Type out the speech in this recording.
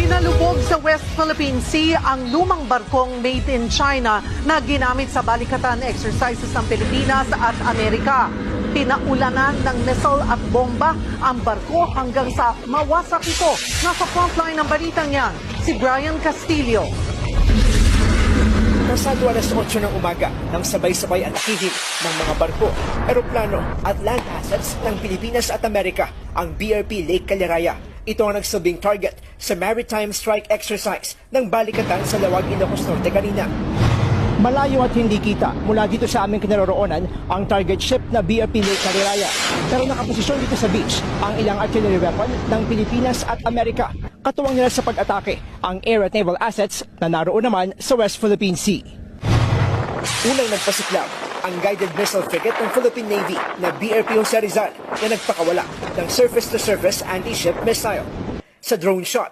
Pinalubog sa West Philippine Sea ang lumang barkong made in China na ginamit sa balikatan exercises ng Pilipinas at Amerika. Pinaulanan ng missile at bomba ang barko hanggang sa mawasak ito. Nasa frontline ng balitang yan, si Brian Castillo. Pasado alas 8 ng umaga nang sabay-sabay at hihil ng mga barko, eroplano at land assets ng Pilipinas at Amerika ang BRP Lake Caliraya. Ito ang nagsilbing target sa maritime strike exercise ng balikatan sa Lawag, Ilocos Norte kanina. Malayo at hindi kita mula dito sa aming kinaroroonan ang target ship na BRP Lake Caliraya. Pero nakaposisyon dito sa beach ang ilang artillery weapon ng Pilipinas at Amerika. Katuwang nila sa pag-atake ang air at naval assets na naroon naman sa West Philippine Sea. Unang nagpasiklab ang guided missile frigate ng Philippine Navy na BRP Jose Rizal na nagpakawala ng surface-to-surface anti-ship missile. Sa drone shot,